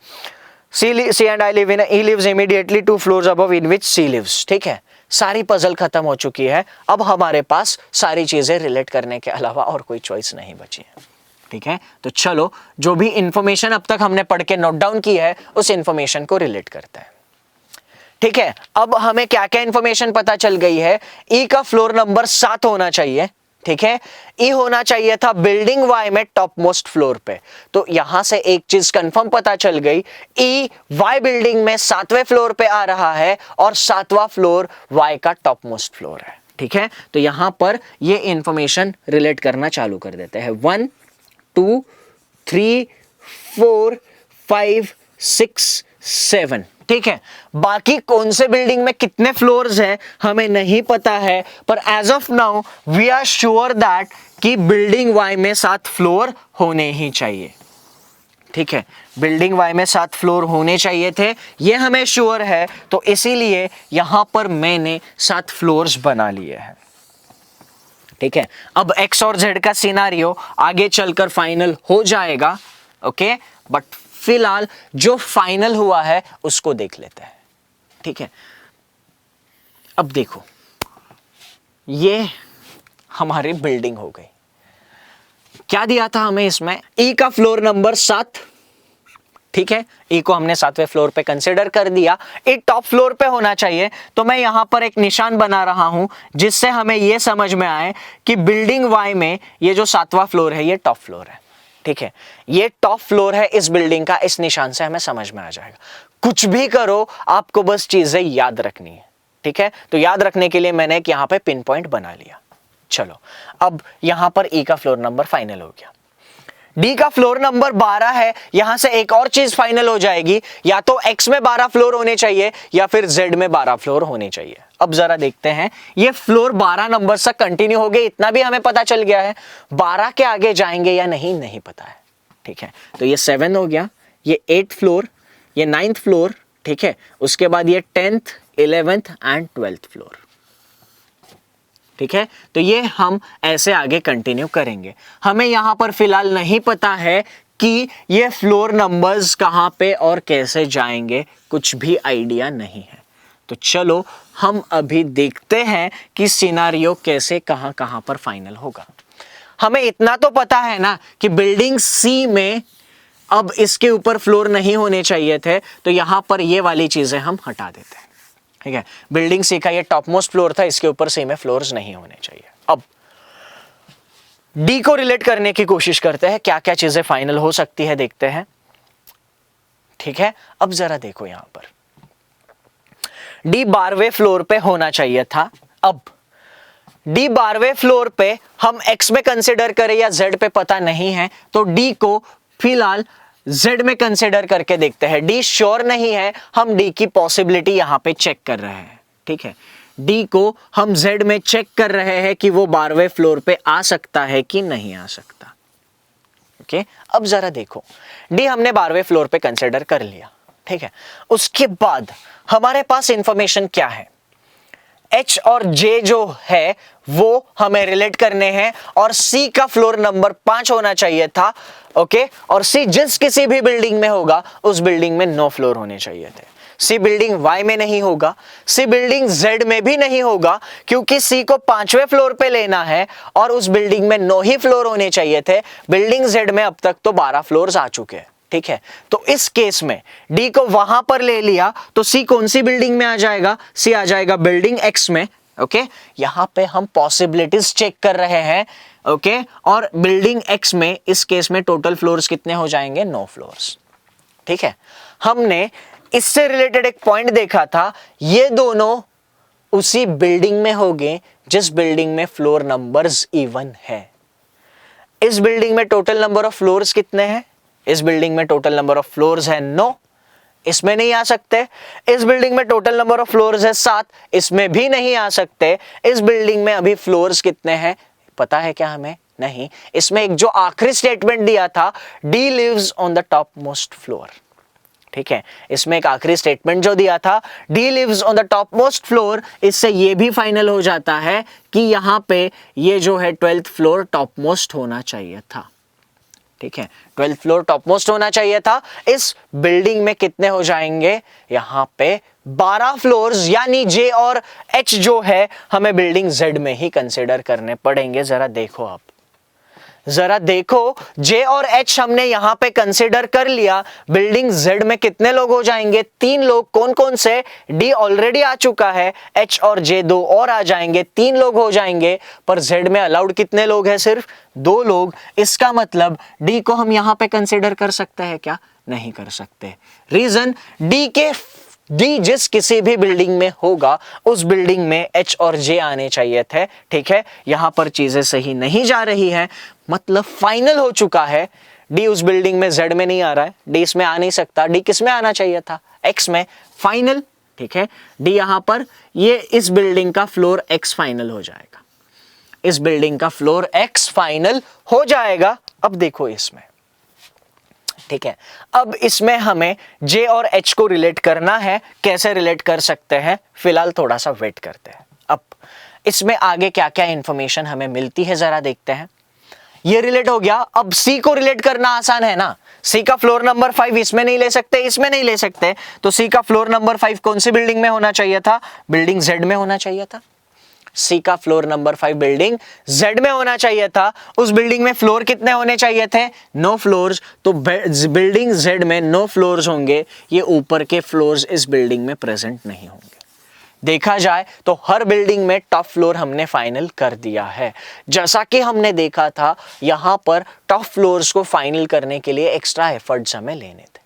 C and I live in, E lives immediately 2 floors above in which C lives। ठीक है, सारी पजल खत्म हो चुकी है, अब हमारे पास सारी चीजें रिलेट करने के अलावा और कोई चॉइस नहीं बची है। ठीक है, तो चलो जो भी इंफॉर्मेशन अब तक हमने पढ़ के नोट डाउन की है उस इंफॉर्मेशन को रिलेट करते हैं। ठीक है, अब हमें क्या क्या इंफॉर्मेशन पता चल गई है। E का फ्लोर नंबर 7 होना चाहिए। ठीक है, E होना चाहिए था बिल्डिंग Y में टॉप मोस्ट फ्लोर पे, तो यहां से एक चीज कंफर्म पता चल गई, E Y बिल्डिंग में 7वें फ्लोर पे आ रहा है और 7वां फ्लोर Y का टॉप मोस्ट फ्लोर है। ठीक है, तो यहां पर ये इंफॉर्मेशन रिलेट करना चालू कर देते हैं। 1 2 3 4 5 6 7। ठीक है, बाकी कौन से बिल्डिंग में कितने फ्लोर्स हैं हमें नहीं पता है, पर as of now we are sure that कि बिल्डिंग Y में 7 फ्लोर होने ही चाहिए। ठीक है, बिल्डिंग Y में 7 फ्लोर होने चाहिए थे, ये हमें श्योर है, तो इसीलिए यहां पर मैंने 7 फ्लोर्स बना लिए हैं। ठीक है, अब X और Z का सिनारियो आगे चलकर फाइनल हो जाएगा। ओके, बट फिलहाल जो फाइनल हुआ है उसको देख लेते हैं। ठीक है, अब देखो ये हमारी बिल्डिंग हो गई। क्या दिया था हमें इसमें, E का फ्लोर नंबर 7। ठीक है, E को हमने 7वें फ्लोर पे कंसीडर कर दिया, E टॉप फ्लोर पे होना चाहिए, तो मैं यहां पर एक निशान बना रहा हूं जिससे हमें यह समझ में आए कि बिल्डिंग Y में ये जो 7वां फ्लोर है ये टॉप फ्लोर है। ठीक है, ये टॉप फ्लोर है इस बिल्डिंग का, इस निशान से हमें समझ में आ जाएगा। कुछ भी करो आपको बस चीजें याद रखनी है। ठीक है, तो याद रखने के लिए मैंने एक यहां पे पिन पॉइंट बना लिया। चलो अब यहां पर ई का फ्लोर नंबर फाइनल हो गया, डी का फ्लोर नंबर 12 है। यहां से एक और चीज फाइनल हो जाएगी, या तो एक्स में 12 फ्लोर होने चाहिए या फिर जेड में 12 फ्लोर होने चाहिए। अब जरा देखते हैं, ये फ्लोर 12 नंबर से कंटिन्यू हो गए, इतना भी हमें पता चल गया है। 12 के आगे जाएंगे या नहीं, नहीं पता है, ठीक है। तो ये 7 हो गया, ये 8th फ्लोर, ये 9th फ्लोर, ठीक है। उसके बाद ये 10th, 11th and 12th floor, ठीक है। तो ये हम ऐसे आगे कंटिन्यू करेंगे। हमें यहां पर फिलहाल नहीं पता है कि ये फ्लोर नंबर्स कहां पे और कैसे जाएंगे, कुछ भी आइडिया नहीं है। तो चलो हम अभी देखते हैं कि सिनारियो कैसे कहां कहां पर फाइनल होगा। हमें इतना तो पता है ना कि बिल्डिंग सी में अब इसके ऊपर फ्लोर नहीं होने चाहिए थे, तो यहां पर ये वाली चीजें हम हटा देते हैं, ठीक है। बिल्डिंग सी का ये टॉप मोस्ट फ्लोर था, इसके ऊपर सी में फ्लोर्स नहीं होने चाहिए। अब डी को रिलेट करने की कोशिश करते हैं, क्या क्या चीजें फाइनल हो सकती है देखते हैं, ठीक है। अब जरा देखो यहां पर डी 12वें फ्लोर पे होना चाहिए था। अब डी 12वें फ्लोर पे हम एक्स में कंसिडर करें या जेड पे पता नहीं है, तो डी को फिलहाल जेड में कंसिडर करके देखते हैं। डी श्योर नहीं है, हम डी की पॉसिबिलिटी यहां पे चेक कर रहे हैं, ठीक है। डी को हम जेड में चेक कर रहे हैं कि वो 12वें फ्लोर पे आ सकता है कि नहीं आ सकता, ओके। अब जरा देखो, डी हमने 12वें फ्लोर पे कंसिडर कर लिया, ठीक है। उसके बाद हमारे पास इंफॉर्मेशन क्या है, एच और जे जो है वो हमें रिलेट करने हैं, और सी का फ्लोर नंबर 5 होना चाहिए था, ओके। और सी जिस किसी भी बिल्डिंग में होगा उस बिल्डिंग में 9 फ्लोर होने चाहिए थे। सी बिल्डिंग वाई में नहीं होगा, सी बिल्डिंग जेड में भी नहीं होगा, क्योंकि सी को 5वें फ्लोर पे लेना है और उस बिल्डिंग में 9 ही फ्लोर होने चाहिए थे। बिल्डिंग जेड में अब तक तो 12 फ्लोर्स आ चुके हैं, ठीक है। तो इस केस में डी को वहां पर ले लिया, तो सी कौन सी बिल्डिंग में आ जाएगा, सी आ जाएगा बिल्डिंग एक्स में, ओके। यहां पे हम पॉसिबिलिटीज चेक कर रहे हैं, ओके। और बिल्डिंग एक्स में इस केस में टोटल फ्लोर्स कितने हो जाएंगे, 9 फ्लोर्स, ठीक है। हमने इससे रिलेटेड एक पॉइंट देखा था, ये दोनों उसी बिल्डिंग में होंगे जिस बिल्डिंग में फ्लोर नंबर्स इवन है। इस बिल्डिंग में टोटल नंबर ऑफ फ्लोर्स कितने हैं, इस बिल्डिंग में टोटल नंबर ऑफ फ्लोर्स है 9, इसमें नहीं आ सकते। इस बिल्डिंग में टोटल नंबर ऑफ फ्लोर्स है 7, इसमें भी नहीं आ सकते। इस बिल्डिंग में अभी फ्लोर्स कितने हैं पता है क्या हमें, नहीं। इसमें एक जो आखिरी स्टेटमेंट दिया था, D lives on the top most floor, ठीक है। इसमें एक आखिरी स्टेटमेंट जो दिया था, D lives on the top most floor, इससे ये भी फाइनल हो जाता है कि यहां पे ये जो है 12th फ्लोर टॉप मोस्ट होना चाहिए था, ठीक है। 12th फ्लोर टॉप मोस्ट होना चाहिए था। इस बिल्डिंग में कितने हो जाएंगे, यहां पे 12 फ्लोर्स, यानी जे और एच जो है हमें बिल्डिंग जेड में ही कंसिडर करने पड़ेंगे। जरा देखो, आप जरा देखो, जे और एच हमने यहां पे कंसिडर कर लिया, बिल्डिंग जेड में कितने लोग हो जाएंगे, 3 लोग। कौन कौन से, डी ऑलरेडी आ चुका है, एच और जे 2 और आ जाएंगे, 3 लोग हो जाएंगे। पर जेड में अलाउड कितने लोग हैं, सिर्फ 2 लोग। इसका मतलब डी को हम यहां पे कंसिडर कर सकते हैं क्या, नहीं कर सकते। रीजन, डी जिस किसी भी बिल्डिंग में होगा उस बिल्डिंग में एच और जे आने चाहिए थे, ठीक है। यहां पर चीजें सही नहीं जा रही हैं, मतलब फाइनल हो चुका है। डी उस बिल्डिंग में जेड में नहीं आ रहा है, डी इसमें आ नहीं सकता। डी किस में आना चाहिए था, एक्स में, फाइनल, ठीक है। डी यहां पर ये इस बिल्डिंग का फ्लोर एक्स फाइनल हो जाएगा, इस बिल्डिंग का फ्लोर एक्स फाइनल हो जाएगा। अब देखो इसमें, ठीक है। अब इसमें हमें जे और एच को रिलेट करना है, कैसे रिलेट कर सकते हैं, फिलहाल थोड़ा सा वेट करते हैं। अब इसमें आगे क्या क्या इंफॉर्मेशन हमें मिलती है जरा देखते हैं। ये रिलेट हो गया। अब सी को रिलेट करना आसान है ना, सी का फ्लोर नंबर 5 इसमें नहीं ले सकते, इसमें नहीं ले सकते, तो सी का फ्लोर नंबर 5 कौन सी बिल्डिंग में होना चाहिए था, बिल्डिंग जेड में होना चाहिए था। सी का फ्लोर नंबर 5 बिल्डिंग जेड में होना चाहिए था। उस बिल्डिंग में फ्लोर कितने होने चाहिए थे, 9 फ्लोर्स। तो बिल्डिंग जेड में 9 फ्लोर्स होंगे, ये ऊपर के फ्लोर्स इस बिल्डिंग में प्रेजेंट नहीं होंगे। देखा जाए तो हर बिल्डिंग में टॉप फ्लोर हमने फाइनल कर दिया है। जैसा कि हमने देखा था, यहां पर टॉप फ्लोर्स को फाइनल करने के लिए एक्स्ट्रा एफर्ट्स हमें लेने थे,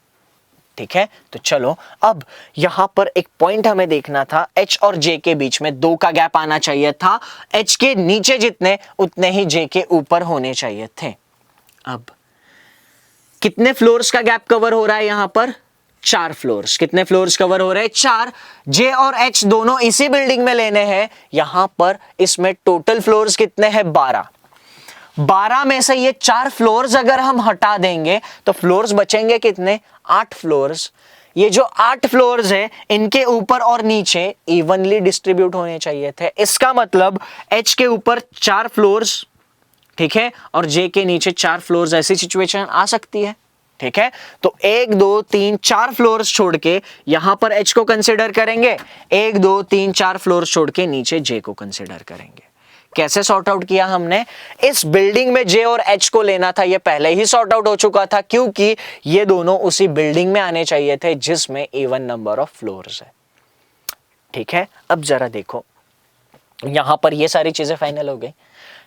ठीक है, तो चलो अब यहां पर एक पॉइंट हमें देखना था, H और J के बीच में 2 का गैप आना चाहिए था। H के नीचे जितने उतने ही J के ऊपर होने चाहिए थे। अब कितने फ्लोर्स का गैप कवर हो रहा है यहां पर? 4 फ्लोर्स। कितने फ्लोर्स कवर हो रहे हैं? 4। J और H दोनों इसी बिल्डिंग में लेने हैं। यहां पर इसमें टोटल फ्लोर्स कितने हैं? 12। 12 में से ये 4 फ्लोर्स अगर हम हटा देंगे तो फ्लोर्स बचेंगे कितने? 8 फ्लोर्स। ये जो 8 फ्लोर्स है इनके ऊपर और नीचे इवनली डिस्ट्रीब्यूट होने चाहिए थे। इसका मतलब H के ऊपर 4 फ्लोर्स, ठीक है, और J के नीचे 4 फ्लोर्स, ऐसी सिचुएशन आ सकती है। ठीक है, तो 1 2 3 4 फ्लोर्स छोड़ के यहां पर H को कंसिडर करेंगे, 1 2 3 4 फ्लोर्स छोड़ के नीचे J को कंसिडर करेंगे। कैसे सॉर्ट आउट किया हमने? इस बिल्डिंग में J और H को लेना था, ये पहले ही सॉर्ट आउट हो चुका था क्योंकि ये दोनों उसी बिल्डिंग में आने चाहिए थे जिसमें इवन नंबर ऑफ फ्लोर्स है। ठीक है, अब जरा देखो यहां पर ये सारी चीजें फाइनल हो गई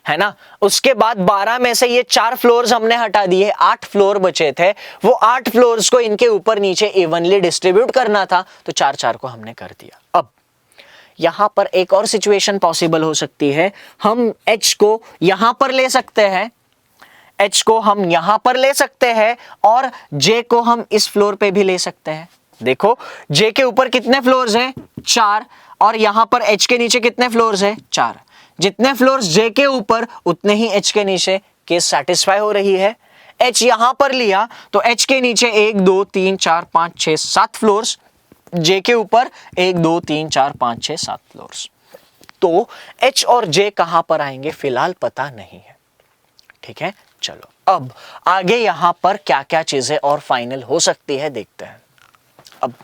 है ना। उसके बाद 12 में से ये 4 फ्लोर्स हमने हटा दिए, 8 फ्लोर बचे थे। वो 8 फ्लोर्स को इनके ऊपर नीचे इवनली डिस्ट्रीब्यूट करना था, तो 4 को हमने कर दिया। अब यहां पर एक और सिचुएशन पॉसिबल हो सकती है। हम H को यहां पर ले सकते हैं, H को हम यहां पर ले सकते हैं और J को हम इस फ्लोर पे भी ले सकते हैं। देखो J के ऊपर कितने फ्लोर्स हैं? 4। और यहां पर H के नीचे कितने फ्लोर्स हैं? 4। जितने फ्लोर्स J के ऊपर उतने ही H के नीचे केस सेटिस्फाई हो रही है। H यहां पर लिया तो H के नीचे 1 2 3 4 5 6 7 फ्लोर्स, J के ऊपर 1 2 3 4 5 6 7 फ्लोर्स। तो H और J कहां पर आएंगे फिलहाल पता नहीं है। ठीक है, चलो अब आगे यहां पर क्या क्या चीजें और फाइनल हो सकती है देखते हैं। अब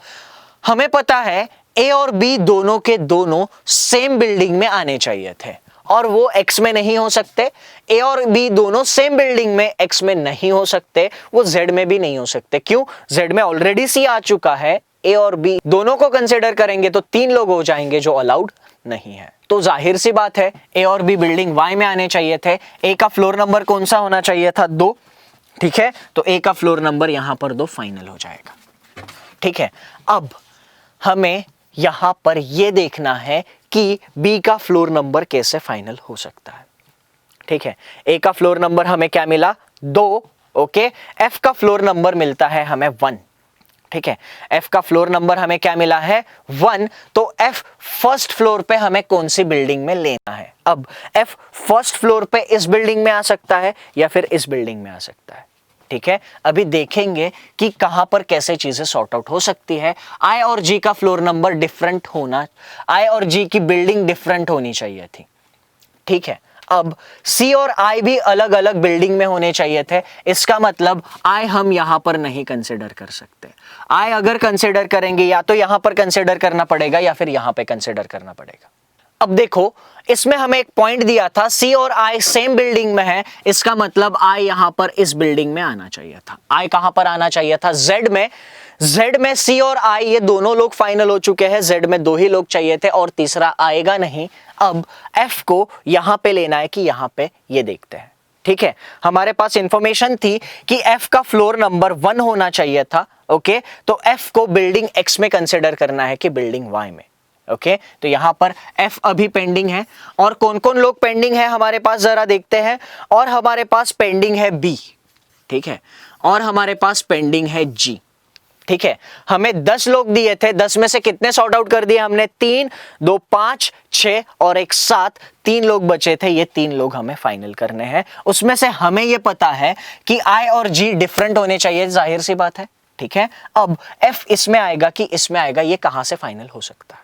हमें पता है A और B दोनों के दोनों सेम बिल्डिंग में आने चाहिए थे और वो X में नहीं हो सकते। A और B दोनों सेम बिल्डिंग में X में नहीं हो सकते, वो Z में भी नहीं हो सकते। क्यों? Z में ऑलरेडी C आ चुका है। A और B दोनों को कंसिडर करेंगे तो 3 लोग हो जाएंगे जो अलाउड नहीं है। तो जाहिर सी बात है A और B बिल्डिंग Y में आने चाहिए थे। A का फ्लोर नंबर कौन सा होना चाहिए था? 2। ठीक है, तो A का फ्लोर नंबर यहां पर 2 फाइनल हो जाएगा। ठीक है, अब हमें यहां पर यह देखना है कि B का फ्लोर नंबर कैसे फाइनल हो सकता है। ठीक है, A का फ्लोर नंबर हमें क्या मिला? 2। ओके, F का फ्लोर नंबर मिलता है हमें 1। ठीक है, F का फ्लोर नंबर हमें क्या मिला है? 1। तो F फर्स्ट फ्लोर पे हमें कौन सी बिल्डिंग में लेना है? अब F फर्स्ट फ्लोर पे इस बिल्डिंग में आ सकता है या फिर इस बिल्डिंग में आ सकता है। ठीक है, अभी देखेंगे कि कहां पर कैसे चीजें सॉर्ट आउट हो सकती है। I और G का फ्लोर नंबर डिफरेंट होना, I और G की बिल्डिंग डिफरेंट होनी चाहिए थी। ठीक है, अब C और I भी अलग अलग बिल्डिंग में होने चाहिए थे। इसका मतलब I हम यहां पर नहीं कंसिडर कर सकते। I अगर कंसिडर करेंगे या तो यहां पर कंसिडर करना पड़ेगा या फिर यहां पे कंसिडर करना पड़ेगा। अब देखो इसमें हमें एक पॉइंट दिया था C और I सेम बिल्डिंग में है, इसका मतलब I यहां पर इस बिल्डिंग में आना चाहिए था। I कहां पर आना चाहिए था? Z में। Z में C और I ये दोनों लोग फाइनल हो चुके हैं। Z में 2 ही लोग चाहिए थे और तीसरा आएगा नहीं। अब F को यहां पे लेना है कि यहां पे, ये देखते हैं। ठीक है, हमारे पास इंफॉर्मेशन थी कि F का फ्लोर नंबर 1 होना चाहिए था। ओके, तो F को बिल्डिंग X में कंसिडर करना है कि बिल्डिंग Y में। ओके, तो यहां पर F अभी पेंडिंग है और कौन कौन लोग पेंडिंग है हमारे पास जरा देखते हैं। और हमारे पास पेंडिंग है B। ठीक है, और हमारे पास पेंडिंग है G। ठीक है, हमें 10 लोग दिए थे, 10 में से कितने सॉर्ट आउट कर दिए हमने? 3 2 5 6 और 1 7, 3 लोग बचे थे। ये 3 लोग हमें फाइनल करने हैं। उसमें से हमें ये पता है कि I और G डिफरेंट होने चाहिए, जाहिर सी बात है। ठीक है, अब F इसमें आएगा कि इसमें आएगा, ये कहां से फाइनल हो सकता है?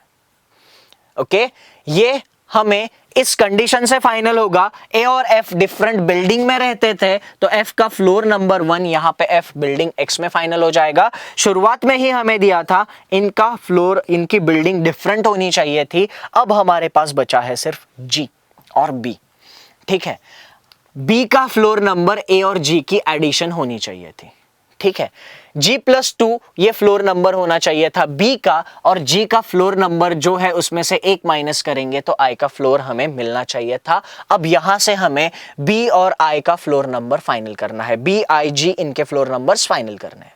ओके, ये हमें इस कंडीशन से फाइनल होगा। A और F डिफरेंट बिल्डिंग में रहते थे तो F का फ्लोर नंबर 1 यहां पे F बिल्डिंग X में फाइनल हो जाएगा। शुरुआत में ही हमें दिया था इनका फ्लोर, इनकी बिल्डिंग डिफरेंट होनी चाहिए थी। अब हमारे पास बचा है सिर्फ G और B। ठीक है, B का फ्लोर नंबर A और G की एडिशन होनी चाहिए थी। ठीक है, G+2 ये फ्लोर नंबर होना चाहिए था B का, और G का फ्लोर नंबर जो है उसमें से 1 माइनस करेंगे तो I का फ्लोर हमें मिलना चाहिए था। अब यहां से हमें B और I का फ्लोर नंबर फाइनल करना है। B I G इनके फ्लोर नंबर्स फाइनल करने हैं।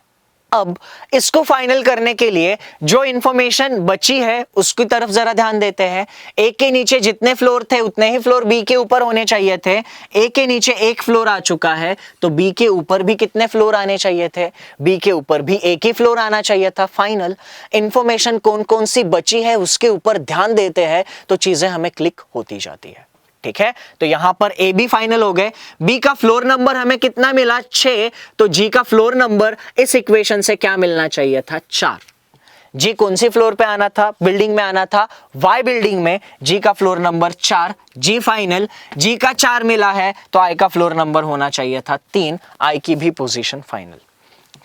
अब इसको फाइनल करने के लिए जो इंफॉर्मेशन बची है उसकी तरफ जरा ध्यान देते हैं। ए के नीचे जितने फ्लोर थे उतने ही फ्लोर बी के ऊपर होने चाहिए थे। ए के नीचे एक फ्लोर आ चुका है तो बी के ऊपर भी कितने फ्लोर आने चाहिए थे? बी के ऊपर भी एक ही फ्लोर आना चाहिए था। फाइनल इंफॉर्मेशन कौन कौन सी बची है उसके ऊपर ध्यान देते हैं तो चीजें हमें क्लिक होती जाती है। ठीक है, तो यहां पर ए बी फाइनल हो गए। बी का फ्लोर नंबर हमें कितना मिला? 6, तो जी का फ्लोर नंबर इस इक्वेशन से क्या मिलना चाहिए था? 4। जी कौन सी फ्लोर पे आना था? बिल्डिंग में आना था, वाई बिल्डिंग में। जी का फ्लोर नंबर 4, जी फाइनल। जी का 4 मिला है तो आई का फ्लोर नंबर होना चाहिए था 3, आई की भी पोजीशन फाइनल।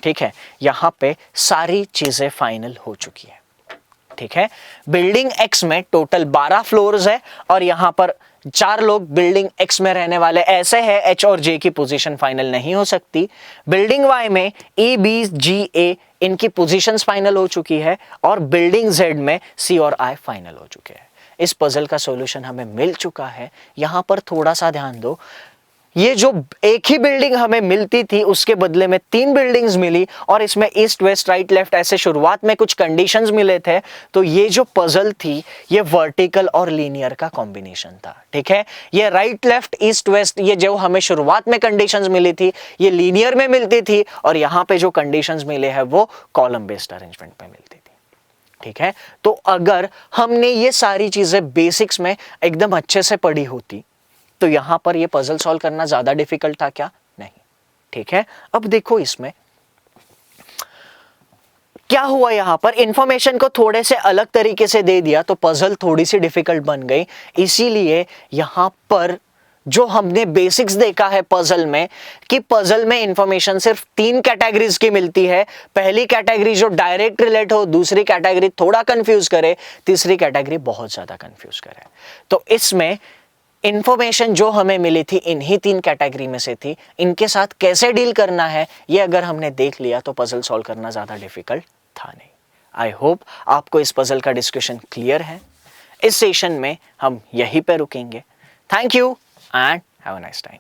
ठीक है, यहां पे सारी चीजें फाइनल हो चुकी है। ठीक है, बिल्डिंग एक्स में टोटल 12 फ्लोर्स है और यहां पर 4 लोग बिल्डिंग एक्स में रहने वाले ऐसे है, एच और जे की पोजीशन फाइनल नहीं हो सकती। बिल्डिंग वाई में ए बी जी ए इनकी पोजीशंस फाइनल हो चुकी है और बिल्डिंग जेड में सी और आई फाइनल हो चुके हैं। इस पजल का सॉल्यूशन हमें मिल चुका है। यहां पर थोड़ा सा ध्यान दो, ये जो एक ही बिल्डिंग हमें मिलती थी उसके बदले में 3 बिल्डिंग्स मिली और इसमें ईस्ट वेस्ट राइट लेफ्ट ऐसे शुरुआत में कुछ कंडीशंस मिले थे। तो ये जो पजल थी ये वर्टिकल और लीनियर का कॉम्बिनेशन था। ठीक है, ये राइट लेफ्ट ईस्ट वेस्ट ये जो हमें शुरुआत में कंडीशंस मिली थी ये लीनियर में मिलती थी और यहां पे जो कंडीशंस मिले हैं वो कॉलम बेस्ड अरेंजमेंट में मिलती थी। ठीक है, तो अगर हमने ये सारी चीजें बेसिक्स में एकदम अच्छे से पढ़ी होती तो यहां पर ये पजल सॉल्व करना ज्यादा डिफिकल्ट था क्या? नहीं। ठीक है, अब देखो इसमें क्या हुआ। यहां पर इंफॉर्मेशन को थोड़े से अलग तरीके से दे दिया तो पजल थोड़ी सी डिफिकल्ट बन गई। इसीलिए यहां पर जो हमने बेसिक्स देखा है पजल में कि पजल में इंफॉर्मेशन सिर्फ 3 कैटेगरीज की मिलती है। पहली कैटेगरी जो डायरेक्ट रिलेट हो, दूसरी कैटेगरी थोड़ा कंफ्यूज करे, तीसरी कैटेगरी बहुत ज्यादा कंफ्यूज करे। तो इसमें इंफॉर्मेशन जो हमें मिली थी इन्हीं 3 कैटेगरी में से थी। इनके साथ कैसे डील करना है ये अगर हमने देख लिया तो पजल सॉल्व करना ज्यादा डिफिकल्ट था नहीं। आई होप आपको इस पजल का डिस्कशन क्लियर है। इस सेशन में हम यहीं पे रुकेंगे। Thank you and have a nice time.